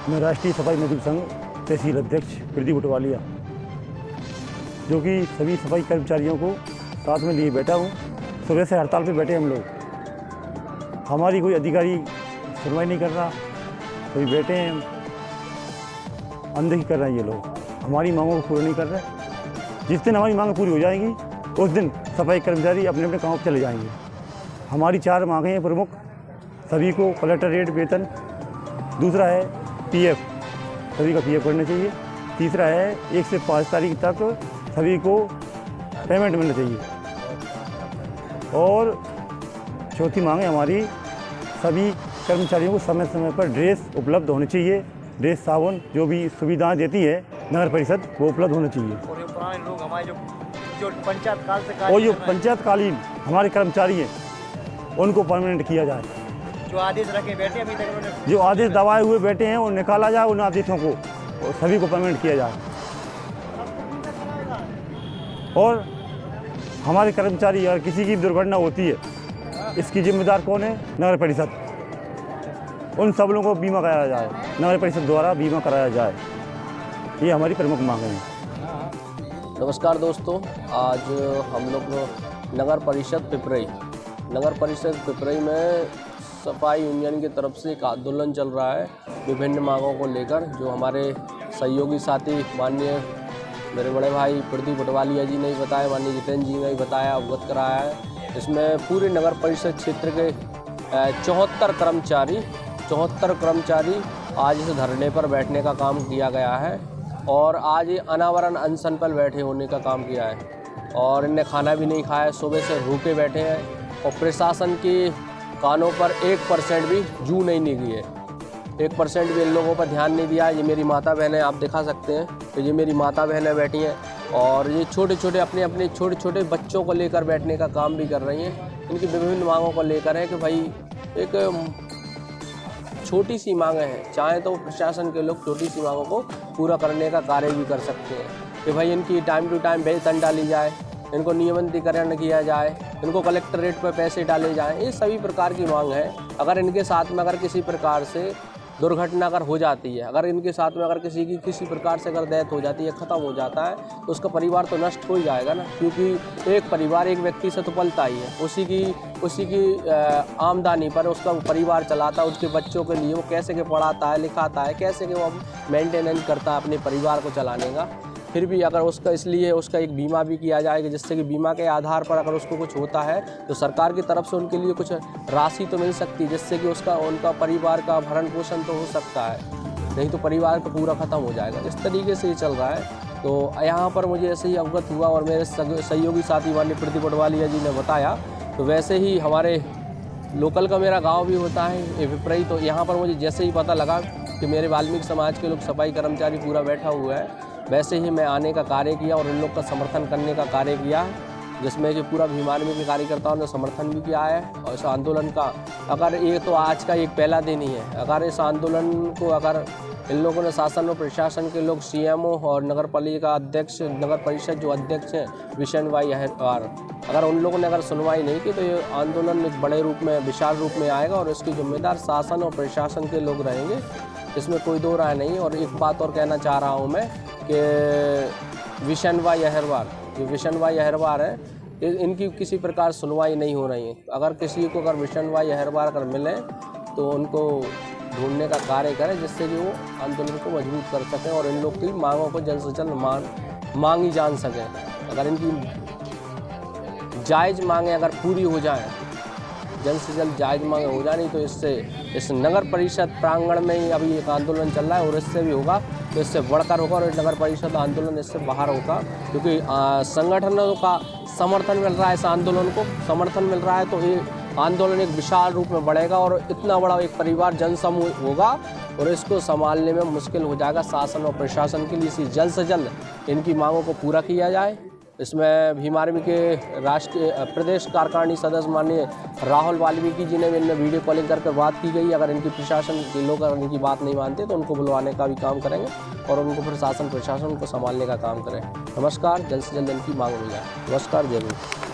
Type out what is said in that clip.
मैं राष्ट्रीय सफाई मजदूर संघ तहसील अध्यक्ष प्रदीप उटवालिया, जो कि सभी सफाई कर्मचारियों को साथ में लिए बैठा हूँ। सुबह से हड़ताल पे बैठे हम लोग। हमारी कोई अधिकारी सुनवाई नहीं कर रहा, कोई बैठे हैं, अनदेखी कर रहे हैं ये लोग। हमारी मांगों को पूरा नहीं कर रहे। जिस दिन हमारी मांग पूरी हो जाएगी उस दिन सफाई कर्मचारी अपने अपने कामों पर चले जाएंगे। हमारी 4 मांगें हैं प्रमुख। सभी को कलेक्टर रेट वेतन, दूसरा है पीएफ, सभी का पीएफ बढ़ना चाहिए। तीसरा है 1 से 5 तारीख तक सभी को पेमेंट मिलना चाहिए। और चौथी मांग है हमारी, सभी कर्मचारियों को समय समय पर ड्रेस उपलब्ध होनी चाहिए। ड्रेस, साबुन, जो भी सुविधाएं देती है नगर परिषद, वो उपलब्ध होना चाहिए। और ये पुराने लोग हमारे जो पंचायत काल से और जो पंचायतकालीन हमारे कर्मचारी हैं उनको परमानेंट किया जाए। जो आदेश रखे बैठे अभी तक, जो आदेश दबाए हुए बैठे हैं वो निकाला जाए, उन आदेशों को और सभी को परमानेंट किया जाए। और हमारे कर्मचारी अगर किसी की दुर्घटना होती है, इसकी जिम्मेदार कौन है? नगर परिषद। उन सब लोगों को बीमा कराया जाए, नगर परिषद द्वारा बीमा कराया जाए। ये हमारी प्रमुख मांग है। नमस्कार दोस्तों, आज हम लोग नगर परिषद पिपरई में सफाई यूनियन की तरफ से एक आंदोलन चल रहा है विभिन्न मांगों को लेकर, जो हमारे सहयोगी साथी माननीय मेरे बड़े भाई प्रदीप उटवालिया जी ने ही बताया, माननीय जितेंद्र जी ने ही बताया, अवगत कराया है। इसमें पूरे नगर परिषद क्षेत्र के 74 कर्मचारी आज इस धरने पर बैठने का काम किया गया है और आज अनावरण अनशन पर बैठे होने का काम किया है। और इनने खाना भी नहीं खाया, सुबह से भूखे बैठे हैं और प्रशासन के कानों पर 1% भी जू नहीं निकली है। 1% भी इन लोगों पर ध्यान नहीं दिया। ये मेरी माता बहनें, आप दिखा सकते हैं तो ये मेरी माता बहनें बैठी हैं और ये छोटे अपने छोटे बच्चों को लेकर बैठने का काम भी कर रही हैं। इनकी विभिन्न मांगों को लेकर है कि भाई एक छोटी सी मांगें हैं, चाहे तो प्रशासन के लोग छोटी सी मांगों को पूरा करने का कार्य भी कर सकते हैं कि भाई इनकी टाइम टू टाइम वेतन डाली जाए, इनको नियमितीकरण किया जाए, इनको कलेक्टर रेट पर पैसे डाले जाएं। ये सभी प्रकार की मांग है। अगर इनके साथ में अगर किसी प्रकार से दुर्घटना अगर हो जाती है, अगर इनके साथ में अगर किसी की किसी प्रकार से अगर डेथ हो जाती है, ख़त्म हो जाता है, तो उसका परिवार तो नष्ट हो ही जाएगा ना, क्योंकि एक परिवार एक व्यक्ति से तो पलता ही है। उसी की आमदनी पर उसका परिवार चलाता है। उसके बच्चों के लिए वो कैसे के पढ़ाता है, लिखाता है, कैसे के वो मेंटेनेंस करता है अपने परिवार को चलाने का। फिर भी अगर उसका इसलिए उसका एक बीमा भी किया जाएगा, जिससे कि बीमा के आधार पर अगर उसको कुछ होता है तो सरकार की तरफ से उनके लिए कुछ राशि तो मिल सकती है, जिससे कि उनका परिवार का भरण पोषण तो हो सकता है, नहीं तो परिवार का पूरा ख़त्म हो जाएगा। इस तरीके से ये चल रहा है। तो यहाँ पर मुझे ऐसे ही अवगत हुआ और मेरे सहयोगी साथी माननीय प्रदीप उटवालिया जी ने बताया, तो वैसे ही हमारे लोकल का मेरा गाँव भी होता है ये पिपरई। तो यहाँ पर मुझे जैसे ही पता लगा कि मेरे वाल्मीकि समाज के लोग सफाई कर्मचारी पूरा बैठा हुआ है, वैसे ही मैं आने का कार्य किया और इन लोग का समर्थन करने का कार्य किया, जिसमें कि पूरा भीमार्मी के कार्यकर्ताओं ने समर्थन भी किया है। और इस आंदोलन का अगर ये तो आज का एक पहला दिन ही है, अगर इस आंदोलन को अगर इन लोगों ने शासन और प्रशासन के लोग, सीएमओ और नगर पालिका अध्यक्ष, नगर परिषद जो अध्यक्ष हैं विशन भाई अहरवार, अगर उन लोगों ने अगर सुनवाई नहीं की तो ये आंदोलन एक बड़े रूप में, विशाल रूप में आएगा और इसकी जिम्मेदार शासन और प्रशासन के लोग रहेंगे, इसमें कोई दो राय नहीं। और एक बात और कहना चाह रहा हूँ मैं कि विशन भाई अहरवार है, इनकी किसी प्रकार सुनवाई नहीं हो रही है। अगर किसी को अगर विशन भाई अहरवार अगर मिले तो उनको ढूंढने का कार्य करें, जिससे कि वो आंदोलन को मजबूत कर सकें और इन लोग की मांगों को जल्द से जल्द मांगी जान सकें। अगर इनकी जायज़ मांगें अगर पूरी हो जाएं, जल्द से जल्द जायज़ मांगें हो जानी, तो इससे इस नगर परिषद प्रांगण में ही अभी एक आंदोलन चल रहा है और इससे भी होगा तो इससे बढ़कर होगा और नगर परिषद आंदोलन इससे बाहर होगा, क्योंकि संगठनों का समर्थन मिल रहा है, इस आंदोलन को समर्थन मिल रहा है। तो ये आंदोलन एक विशाल रूप में बढ़ेगा और इतना बड़ा एक परिवार जनसमूह होगा और इसको संभालने में मुश्किल हो जाएगा शासन और प्रशासन के लिए। इसी जल्द से जल्द इनकी मांगों को पूरा किया जाए। इसमें भीमार्मी के राष्ट्रीय प्रदेश कार्यकारिणी सदस्य माननीय राहुल वाल्मीकि जी ने इनमें वीडियो कॉलिंग करके बात की गई। अगर इनकी प्रशासन के लोग अगर इनकी बात नहीं मानते तो उनको बुलवाने का भी काम करेंगे और उनको फिर शासन प्रशासन को संभालने का काम करें। नमस्कार, जल्द से जल्द इनकी मांग हो जाए। नमस्कार, जय हिंद।